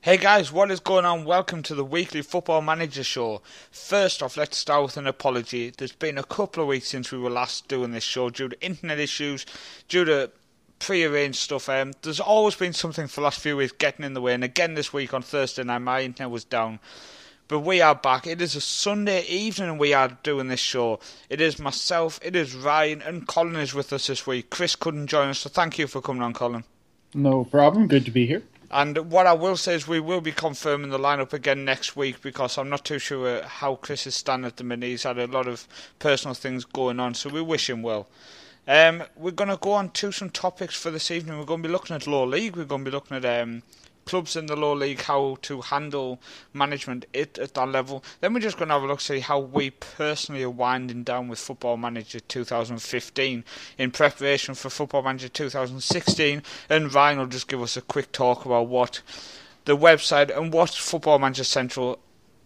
Hey guys, what is going on? Welcome to the weekly Football Manager show. First off, let's start with an apology. There's been a couple of weeks since we were last doing this show due to internet issues, due to pre-arranged stuff. There's always been something for the last few weeks getting in the way, and again this week on Thursday night my internet was down. But we are back. It is a Sunday evening and we are doing this show. It is myself, it is Ryan, and Colin is with us this week. Chris couldn't join us, so thank you for coming on, Colin. No problem. Good to be here. And what I will say is we will be confirming the lineup again next week because I'm not too sure how Chris is standing at the minute. He's had a lot of personal things going on, so we wish him well. We're going to go on to some topics for this evening. We're going to be looking at Lower League. We're going to be looking at clubs in the Lower League, how to handle management at that level. Then we're just going to have a look, see how we personally are winding down with Football Manager 2015 in preparation for Football Manager 2016. And Ryan will just give us a quick talk about what the website and what Football Manager Central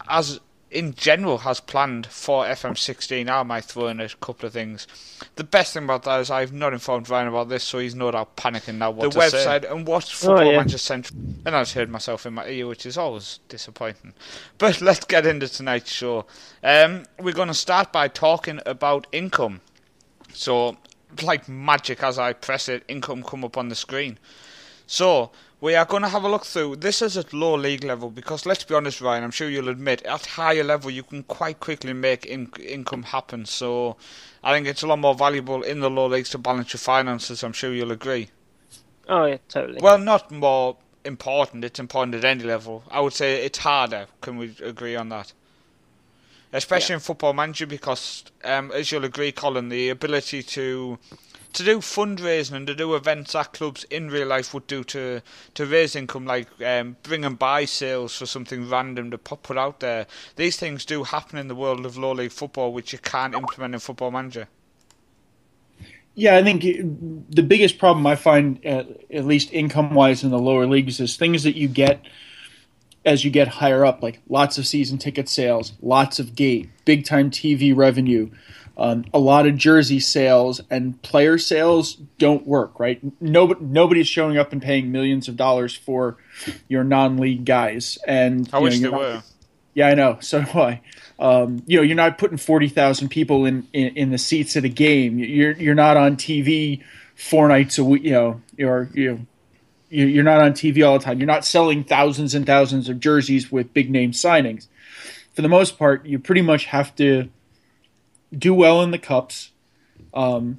as in general has planned for FM16. I might throw in a couple of things. The best thing about that is I've not informed Ryan about this, so he's no doubt panicking now what the to say. The website and what Football Manager Central. And I just heard myself in my ear, which is always disappointing. But let's get into tonight's show. We're going to start by talking about income. So, like magic, as I press it, income come up on the screen. So, we are going to have a look through. This is at low league level because, let's be honest, Ryan, I'm sure you'll admit, at higher level you can quite quickly make income happen. So I think it's a lot more valuable in the low leagues to balance your finances. I'm sure you'll agree. Oh, yeah, totally. Well, not more important. It's important at any level. I would say it's harder. Can we agree on that? Especially in Football Manager because, as you'll agree, Colin, the ability to do fundraising and to do events that clubs in real life would do to raise income, like bring and buy sales for something random to put out there. These things do happen in the world of low league football, which you can't implement in Football Manager. Yeah, I think the biggest problem I find, at least income-wise in the lower leagues, is things that you get as you get higher up, like lots of season ticket sales, lots of gate, big-time TV revenue, a lot of jersey sales, and player sales don't work, right? Nobody's showing up and paying millions of dollars for your non-league guys. And I wish they were. Yeah, I know. So do I. You're not putting 40,000 people in the seats at a game. You're not on TV 4 nights a week. You're not on TV all the time. You're not selling thousands and thousands of jerseys with big name signings. For the most part, you pretty much have to do well in the cups, and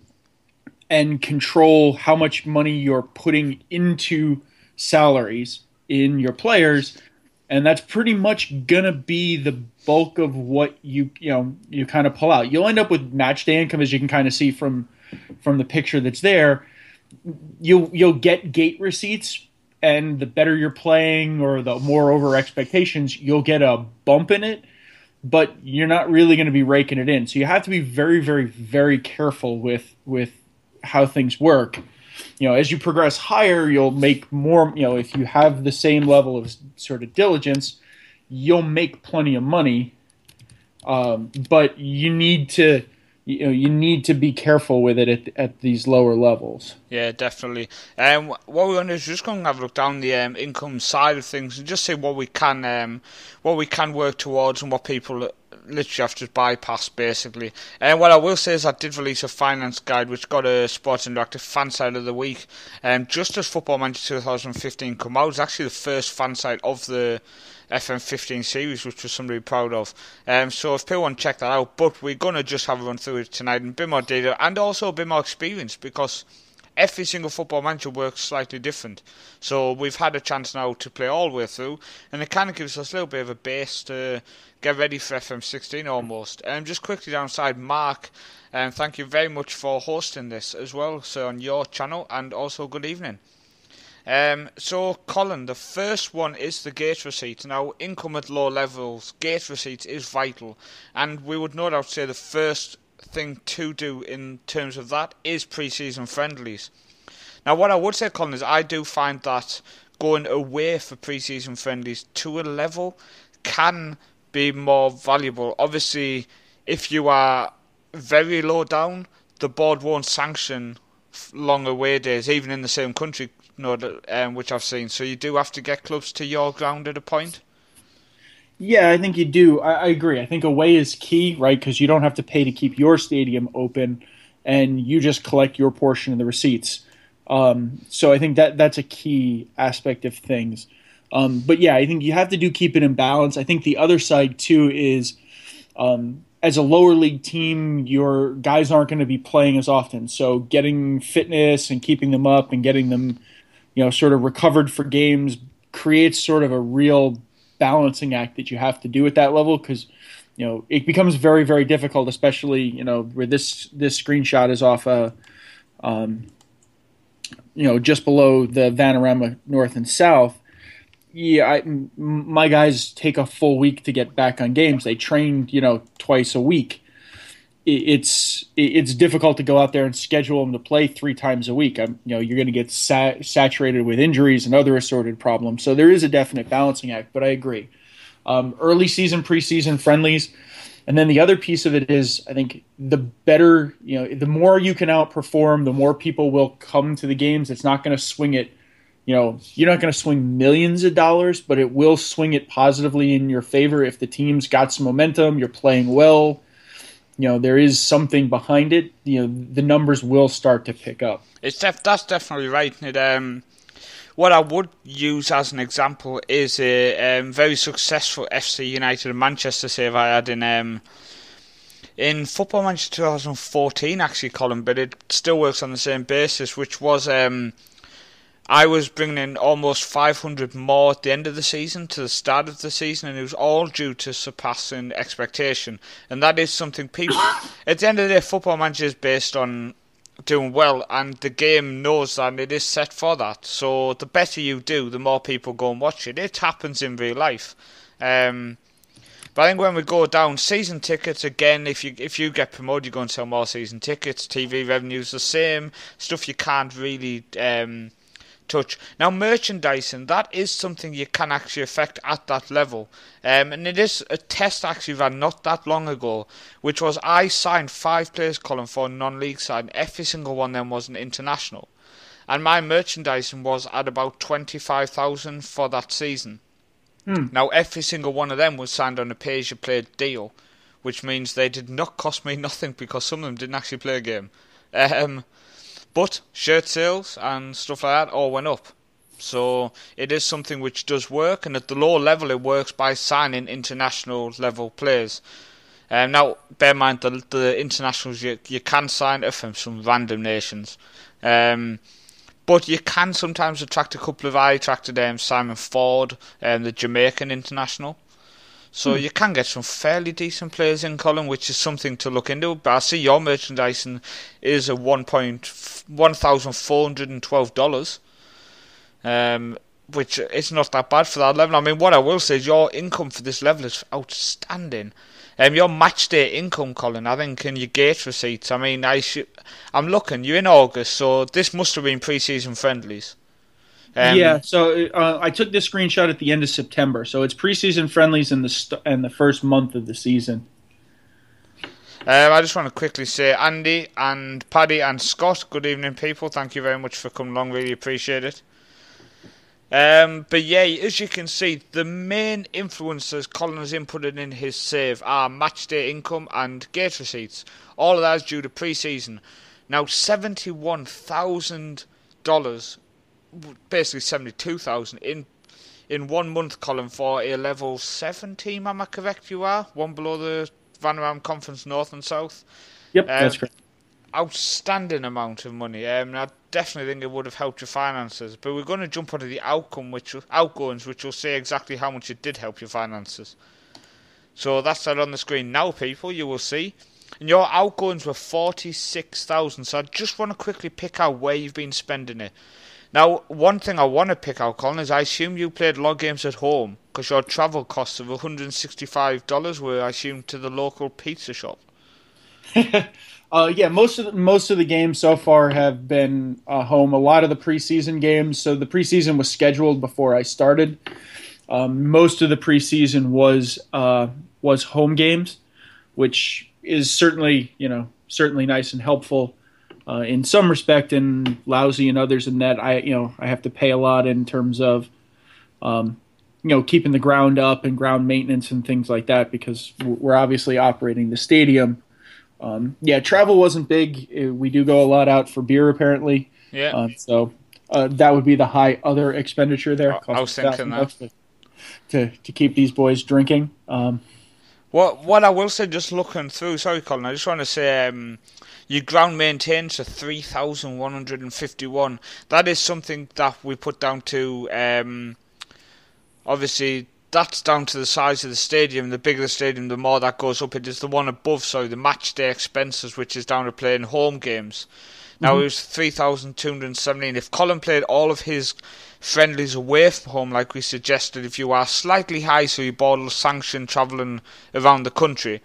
control how much money you're putting into salaries in your players, and that's pretty much gonna be the bulk of what you kind of pull out. You'll end up with match day income, as you can kind of see from the picture that's there. You'll get gate receipts, and the better you're playing or the more over expectations, you'll get a bump in it. But you're not really going to be raking it in. So you have to be very, very, very careful with how things work. As you progress higher, you'll make more. If you have the same level of sort of diligence, you'll make plenty of money. But you need to be careful with it at these lower levels. Yeah, definitely. What we're going to do is just going to have a look down the income side of things and just see what we can work towards and what people literally have to bypass, basically. And what I will say is I did release a finance guide which got a Sports Interactive fan site of the week. Just as Football Manager 2015 come out, it's actually the first fan site of the FM15 series, which was something to be proud of. So if people want to check that out, but we're going to just have a run through it tonight in a bit more data and also a bit more experience because every single Football Manager works slightly different. So we've had a chance now to play all the way through, and it kind of gives us a little bit of a base to get ready for FM16 almost. Just quickly downside, Mark, thank you very much for hosting this as well, so on your channel, and also good evening. So Colin, the first one is the gate receipt. Now, income at low levels, gate receipts is vital, and we would no doubt say the first thing to do in terms of that is pre-season friendlies. Now, what I would say, Colin, is I do find that going away for pre-season friendlies to a level can be more valuable. Obviously, if you are very low down, the board won't sanction long away days, even in the same country, which I've seen. So you do have to get clubs to your ground at a point. Yeah, I think you do. I agree. I think away is key, right? Because you don't have to pay to keep your stadium open, and you just collect your portion of the receipts. So I think that's a key aspect of things. But yeah, I think you have to keep it in balance. I think the other side too is as a lower league team, your guys aren't going to be playing as often. So getting fitness and keeping them up and getting them, sort of recovered for games creates sort of a real balancing act that you have to do at that level because, it becomes very, very difficult, especially, where this screenshot is off just below the Vanarama North and South. Yeah, my guys take a full week to get back on games. They train, twice a week. It's difficult to go out there and schedule them to play 3 times a week. You're going to get saturated with injuries and other assorted problems. So there is a definite balancing act. But I agree. Early season, preseason friendlies, and then the other piece of it is I think the better, the more you can outperform, the more people will come to the games. It's not going to swing it. You're not going to swing millions of dollars, but it will swing it positively in your favor if the team's got some momentum, you're playing well, there is something behind it, the numbers will start to pick up. That's definitely right. What I would use as an example is a very successful FC United and Manchester save I had in Football Manager 2014, actually, Colin, but it still works on the same basis, which was I was bringing in almost 500 more at the end of the season to the start of the season, and it was all due to surpassing expectation. And that is something people... At the end of the day, Football Manager is based on doing well, and the game knows that, and it is set for that. So the better you do, the more people go and watch it. It happens in real life. But I think when we go down season tickets, again, if you get promoted, you go and sell more season tickets. TV revenue's the same. Stuff you can't really... touch. Now, merchandising, that is something you can actually affect at that level. And it is a test actually ran not that long ago, which was I signed 5 players, Colin, for a non-league side, and every single one of them was an international. And my merchandising was at about 25,000 for that season. Now, every single one of them was signed on a pay-as-you-play deal, which means they did not cost me nothing because some of them didn't actually play a game. But shirt sales and stuff like that all went up. So it is something which does work, and at the lower level it works by signing international level players. Now, bear in mind the internationals you can sign are from some random nations. But you can sometimes attract a couple of... I attracted Simon Ford, the Jamaican international. So you can get some fairly decent players in, Colin, which is something to look into. But I see your merchandising is a $1,412, which is not that bad for that level. I mean, what I will say is your income for this level is outstanding. Your match day income, Colin, I think, and your gate receipts. I mean, I'm looking. You're in August, so this must have been pre-season friendlies. So I took this screenshot at the end of September. So it's preseason friendlies in the first month of the season. I just want to quickly say, Andy and Paddy and Scott, good evening, people. Thank you very much for coming along. Really appreciate it. But yeah, as you can see, the main influences Colin has inputted in his save are match day income and gate receipts. All of that is due to pre-season. Now, $71,000, basically 72,000 in 1 month, Colin, for a level 7 team. Am I correct? You are one below the Vanarama Conference North and South. Yep, that's correct. Outstanding amount of money. I definitely think it would have helped your finances. But we're going to jump onto the outgoings, which will say exactly how much it did help your finances. So that's that on the screen now, people. You will see. And your outgoings were 46,000. So I just want to quickly pick out where you've been spending it. Now, one thing I want to pick out, Colin, is I assume you played a lot of games at home because your travel costs of $165 were, I assume, to the local pizza shop. Yeah, most of the games so far have been home. A lot of the preseason games. So the preseason was scheduled before I started. Most of the preseason was home games, which is certainly nice and helpful. in some respect and lousy in others in that I have to pay a lot in terms of keeping the ground up and ground maintenance and things like that because we're obviously operating the stadium. Travel wasn't big. We do go a lot out for beer apparently. Yeah. So that would be the high other expenditure there. I was thinking that. To keep these boys drinking. What I will say, just looking through, sorry Colin, I just want to say your ground maintenance are 3,151. That is something that we put down to, obviously, that's down to the size of the stadium. The bigger the stadium, the more that goes up. It is the one above, the match day expenses, which is down to playing home games. Now it was 3,217. If Colin played all of his friendlies away from home, like we suggested, if you are slightly high, so you bottle sanction travelling around the country,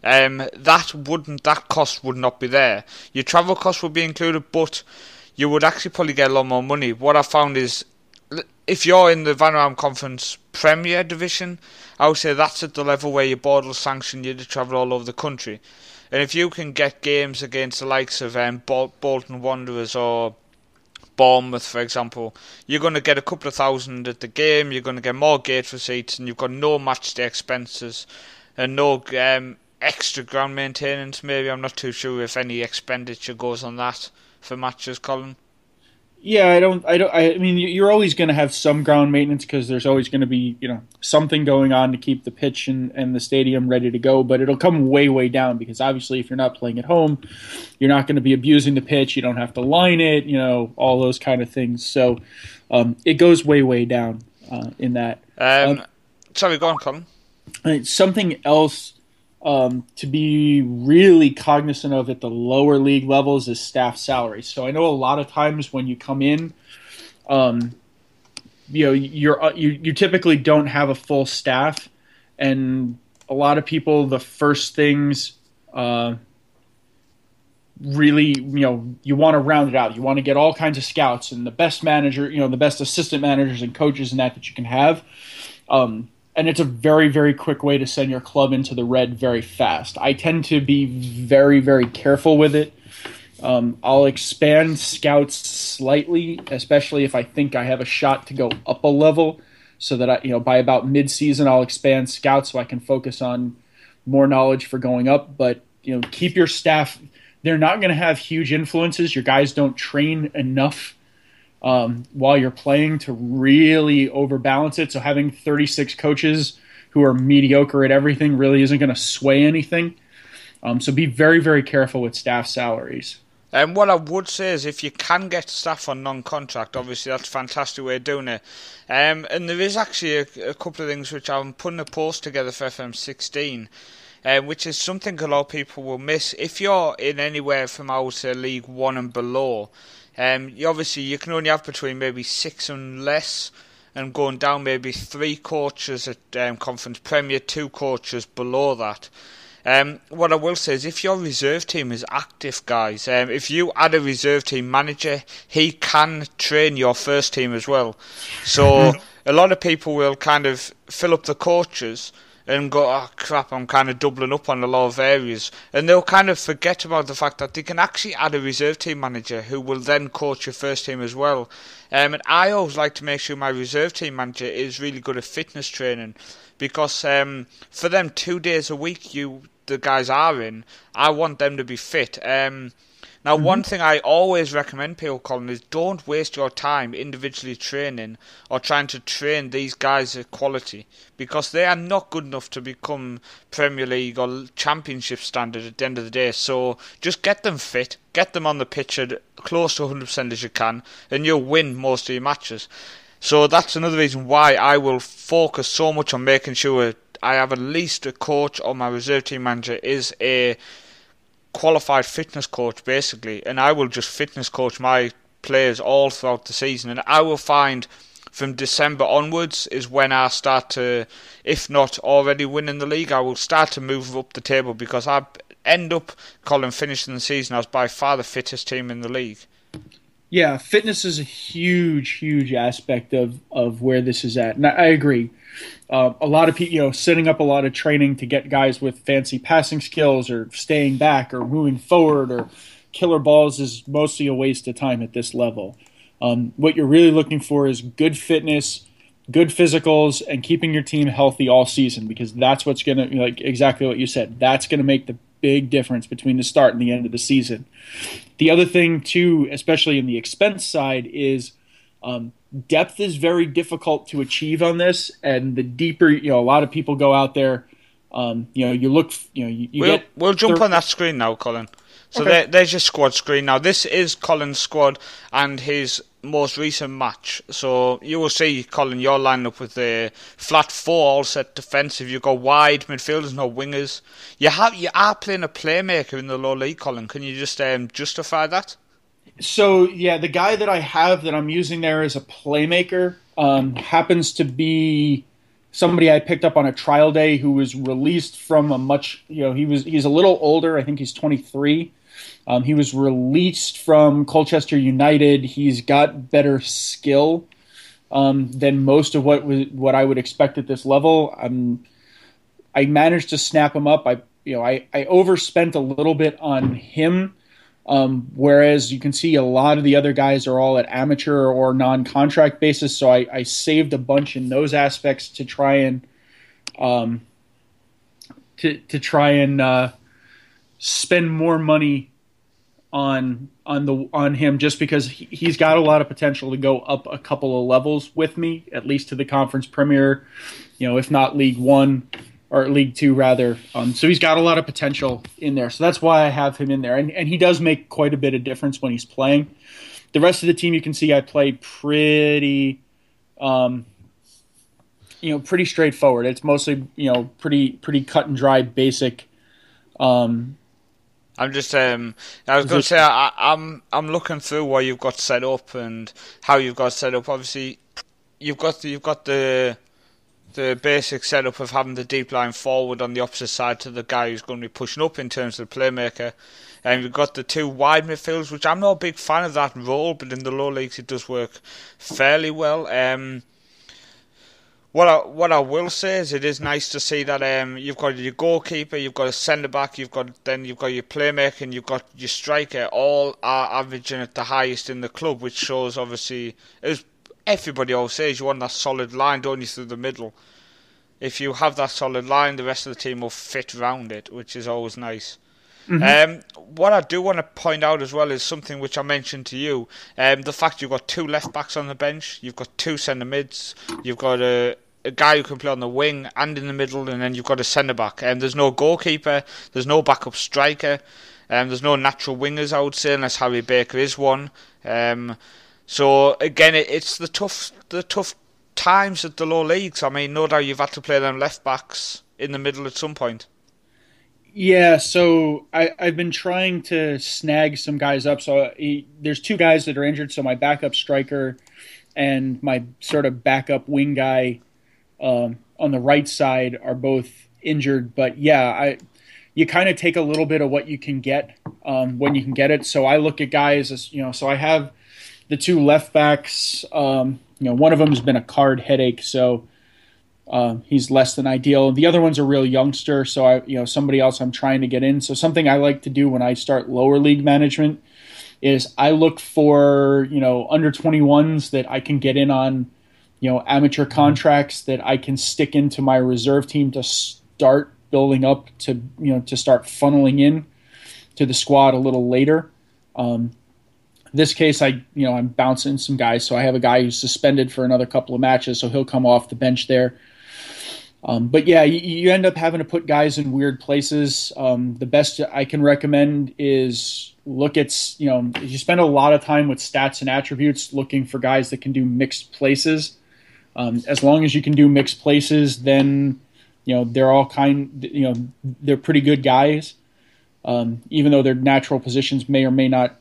that cost would not be there. Your travel cost would be included, but you would actually probably get a lot more money. What I found is, if you're in the Vanarama Conference Premier Division, I would say that's at the level where you bottle sanction, you to travel all over the country. And if you can get games against the likes of Bolton Wanderers or Bournemouth, for example, you're going to get a couple of thousand at the game, you're going to get more gate receipts, and you've got no match day expenses and no extra ground maintenance. Maybe I'm not too sure if any expenditure goes on that for matches, Colin. Yeah, I mean, you're always going to have some ground maintenance because there's always going to be, something going on to keep the pitch and the stadium ready to go. But it'll come way, way down because obviously if you're not playing at home, you're not going to be abusing the pitch. You don't have to line it, all those kind of things. So it goes way, way down in that. Sorry, go on, Colin. Something else to be really cognizant of at the lower league levels is staff salaries. So I know a lot of times when you come in, you typically don't have a full staff, and a lot of people, the first things really, you want to round it out. You want to get all kinds of scouts and the best manager, the best assistant managers and coaches and that you can have. And it's a very, very quick way to send your club into the red very fast. I tend to be very, very careful with it. I'll expand scouts slightly, especially if I think I have a shot to go up a level, so that by about mid-season I'll expand scouts so I can focus on more knowledge for going up. But keep your staff. They're not going to have huge influences. Your guys don't train enough while you're playing to really overbalance it. So having 36 coaches who are mediocre at everything really isn't going to sway anything. So be very, very careful with staff salaries. And what I would say is if you can get staff on non-contract, obviously that's a fantastic way of doing it. And there is actually a couple of things which I'm putting a post together for FM16, which is something a lot of people will miss. If you're in anywhere from League 1 and below, you can only have between maybe 6 and less, and going down maybe 3 coaches at Conference Premier, 2 coaches below that. What I will say is if your reserve team is active, guys, if you add a reserve team manager, he can train your first team as well. So a lot of people will kind of fill up the coaches and go, oh crap, I'm kind of doubling up on a lot of areas. And they'll kind of forget about the fact that they can actually add a reserve team manager who will then coach your first team as well. And I always like to make sure my reserve team manager is really good at fitness training, because for them 2 days a week the guys are in, I want them to be fit. Now, one thing I always recommend people, Colin, is don't waste your time individually training or trying to train these guys at quality, because they are not good enough to become Premier League or Championship standard at the end of the day. So just get them fit, get them on the pitch at close to 100% as you can, and you'll win most of your matches. So that's another reason why I will focus so much on making sure I have at least a coach, or my reserve team manager is a qualified fitness coach basically, and I will just fitness coach my players all throughout the season. And I will find from December onwards is when I start to, if not already winning the league, I will start to move up the table, because I end up, Colin, finishing the season as by far the fittest team in the league. Yeah, fitness is a huge, huge aspect of where this is at, and I agree. A lot of people, setting up a lot of training to get guys with fancy passing skills or staying back or moving forward or killer balls is mostly a waste of time at this level. What you're really looking for is good fitness, good physicals, and keeping your team healthy all season, because that's what's going to, like exactly what you said, that's going to make the big difference between the start and the end of the season. The other thing, too, especially in the expense side, is depth is very difficult to achieve on this, and the deeper, a lot of people go out there, you look, we'll jump on that screen now, Colin. So okay. there's your squad screen now. This is Colin's squad and his most recent match. So you will see, Colin, your lineup with the flat 4 all set defensive. You've got wide midfielders, no wingers. You are playing a playmaker in the low league, Colin. Can you just justify that? So yeah, the guy that I have that I'm using there as a playmaker happens to be somebody I picked up on a trial day who was released from a much, he's a little older. I think he's 23. He was released from Colchester United. He's got better skill than most of what I would expect at this level. I managed to snap him up. I overspent a little bit on him, whereas you can see a lot of the other guys are all at amateur or non-contract basis. So I saved a bunch in those aspects to try and spend more money on him, just because he's got a lot of potential to go up a couple of levels with me, at least to the Conference Premier, if not League One or League Two rather. So he's got a lot of potential in there. So that's why I have him in there, and he does make quite a bit of difference when he's playing. The rest of the team, you can see I play pretty straightforward. It's mostly pretty cut and dry, basic. I'm just I was going to say I'm looking through what you've got set up and how you've got set up. Obviously, you've got the basic setup of having the deep line forward on the opposite side to the guy who's going to be pushing up in terms of the playmaker. And you've got the 2 wide midfielders, which I'm not a big fan of that role, but in the low leagues it does work fairly well. What I will say is it is nice to see that you've got your goalkeeper, you've got a centre back, you've got your playmaker, and you've got your striker, all are averaging at the highest in the club, which shows obviously, as everybody always says, you want that solid line, don't you, through the middle. If you have that solid line, the rest of the team will fit around it, which is always nice. Mm-hmm. What I do want to point out as well is something which I mentioned to you, the fact you've got 2 left backs on the bench, you've got 2 centre mids, you've got a guy who can play on the wing and in the middle, and then you've got a centre back. There's no goalkeeper, there's no backup striker, there's no natural wingers, I would say, unless Harry Baker is one. So again, it's the tough times at the low leagues. I mean, no doubt you've had to play them left backs in the middle at some point. Yeah, so I've been trying to snag some guys up. So there's 2 guys that are injured. So my backup striker and my sort of backup wing guy on the right side are both injured. But yeah, you kind of take a little bit of what you can get when you can get it. So I look at guys as, so I have the 2 left backs. One of them has been a card headache, so he's less than ideal. The other one's a real youngster, so somebody else I'm trying to get in. So something I like to do when I start lower league management is I look for under 21s that I can get in on amateur contracts that I can stick into my reserve team to start building up to start funneling in to the squad a little later. This case, I'm bouncing some guys, so I have a guy who's suspended for another couple of matches, so he'll come off the bench there. But yeah, you end up having to put guys in weird places. The best I can recommend is look at, you spend a lot of time with stats and attributes looking for guys that can do mixed places. As long as you can do mixed places, then they're all they're pretty good guys. Even though their natural positions may or may not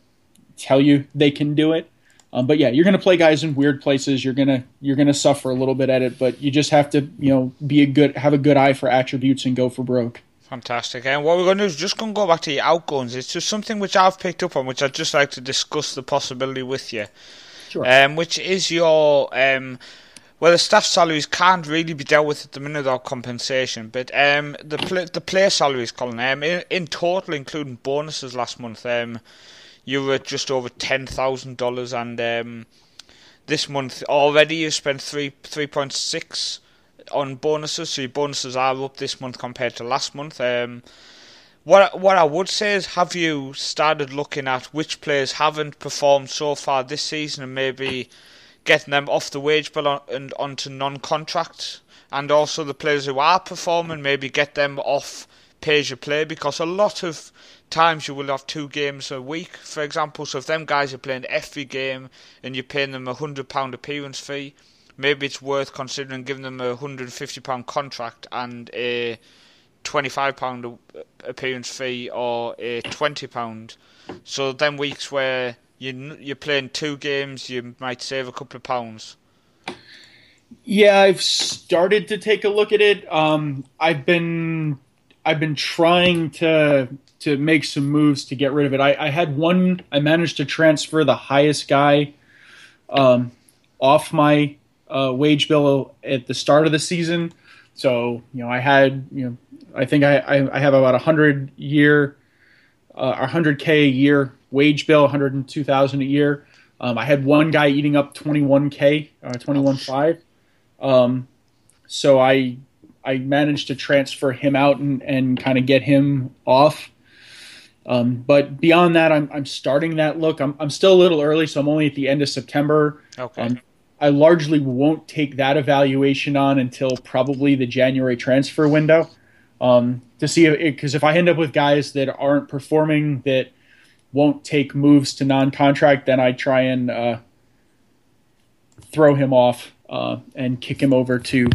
tell you they can do it. But yeah, you're going to play guys in weird places. You're gonna suffer a little bit at it, but you just have to have a good eye for attributes and go for broke. Fantastic. And what we're going to do is just going to go back to your outgoings. It's just something which I've picked up on, which I'd just like to discuss the possibility with you. Sure. Which is your the staff salaries can't really be dealt with at the minute without compensation, but the player salaries, Colin, in total, including bonuses last month, you were at just over $10,000, and this month already you spent 3.6 on bonuses. So your bonuses are up this month compared to last month. What I would say is, have you started looking at which players haven't performed so far this season and maybe getting them off the wage bill and onto non-contract, and also the players who are performing, maybe get them off pay-as-you-play, because a lot of times you will have 2 games a week, for example. So if them guys are playing every game and you're paying them £100 appearance fee, maybe it's worth considering giving them a £150 contract and a £25 appearance fee or a £20. So them weeks where you're playing 2 games, you might save a couple of pounds. Yeah, I've started to take a look at it. I've been trying to make some moves to get rid of it. I had one. I managed to transfer the highest guy off my wage bill at the start of the season. So I had I think I have about 100K a year wage bill, 102,000 a year. I had one guy eating up 21K, 21.5. So I managed to transfer him out and kind of get him off. But beyond that, I'm starting that look. I'm still a little early, so I'm only at the end of September. Okay. I largely won't take that evaluation on until probably the January transfer window, to see because if I end up with guys that aren't performing, that won't take moves to non-contract, then I try and throw him off and kick him over to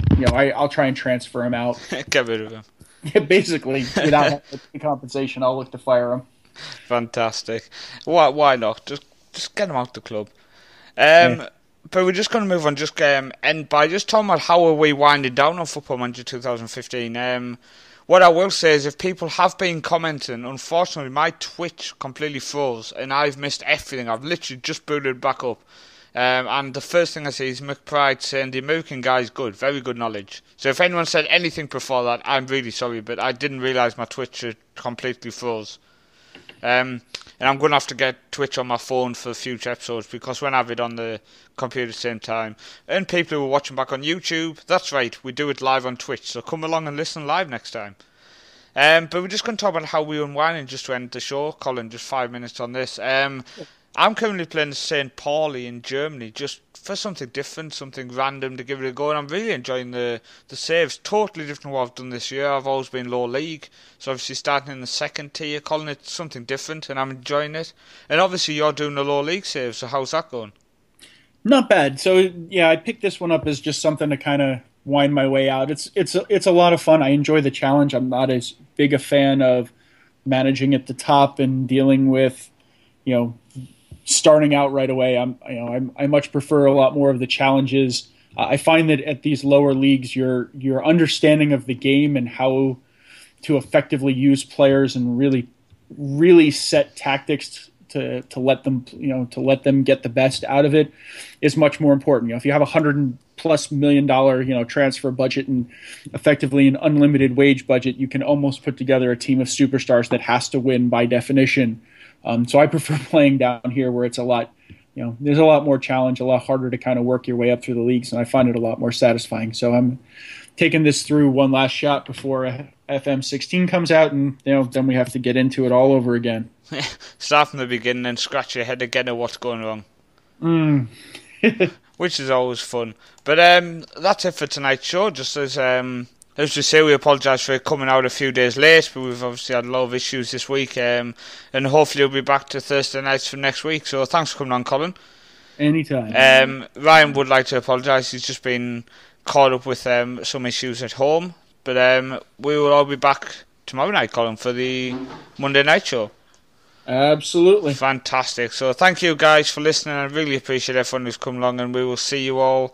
I'll try and transfer him out. Get rid of him. Yeah, basically, without the compensation, I'll look to fire him. Fantastic. Why not? Just get him out the club. But we're just going to move on. Just end by just talking about how are we winding down on Football Manager 2015. What I will say is, if people have been commenting, unfortunately my Twitch completely froze and I've missed everything. I've literally just booted it back up. And the first thing I see is McBride saying the American guy is good, very good knowledge. So if anyone said anything before that, I'm really sorry, but I didn't realise my Twitch had completely froze. And I'm going to have to get Twitch on my phone for future episodes, because when I have it on the computer at the same time, and people who are watching back on YouTube, that's right, we do it live on Twitch, so come along and listen live next time. But we're just going to talk about how we unwind, and just to end the show. Colin, just 5 minutes on this. I'm currently playing St. Pauli in Germany, just for something different, something random to give it a go, and I'm really enjoying the saves. Totally different to what I've done this year. I've always been low league, so obviously starting in the second tier, calling it something different, and I'm enjoying it. And obviously you're doing the low league saves, so how's that going? Not bad. So yeah, I picked this one up as just something to kind of wind my way out. It's a lot of fun. I enjoy the challenge. I'm not as big a fan of managing at the top and dealing with, starting out right away. I much prefer a lot more of the challenges. I find that at these lower leagues, your understanding of the game and how to effectively use players and really set tactics to let them get the best out of it is much more important. If you have $100+ million transfer budget and effectively an unlimited wage budget, you can almost put together a team of superstars that has to win by definition. So I prefer playing down here where it's a lot, there's a lot more challenge, a lot harder to kind of work your way up through the leagues, and I find it a lot more satisfying. So I'm taking this through one last shot before FM16 comes out, and then we have to get into it all over again. Start from the beginning and scratch your head again at what's going wrong. Which is always fun. But that's it for tonight's show. Just as we say, we apologise for coming out a few days late, but we've obviously had a lot of issues this week, and hopefully we'll be back to Thursday nights for next week. So thanks for coming on, Colin. Anytime. Ryan would like to apologise. He's just been caught up with some issues at home. But we will all be back tomorrow night, Colin, for the Monday night show. Absolutely. Fantastic. So thank you guys for listening. I really appreciate everyone who's come along, and we will see you all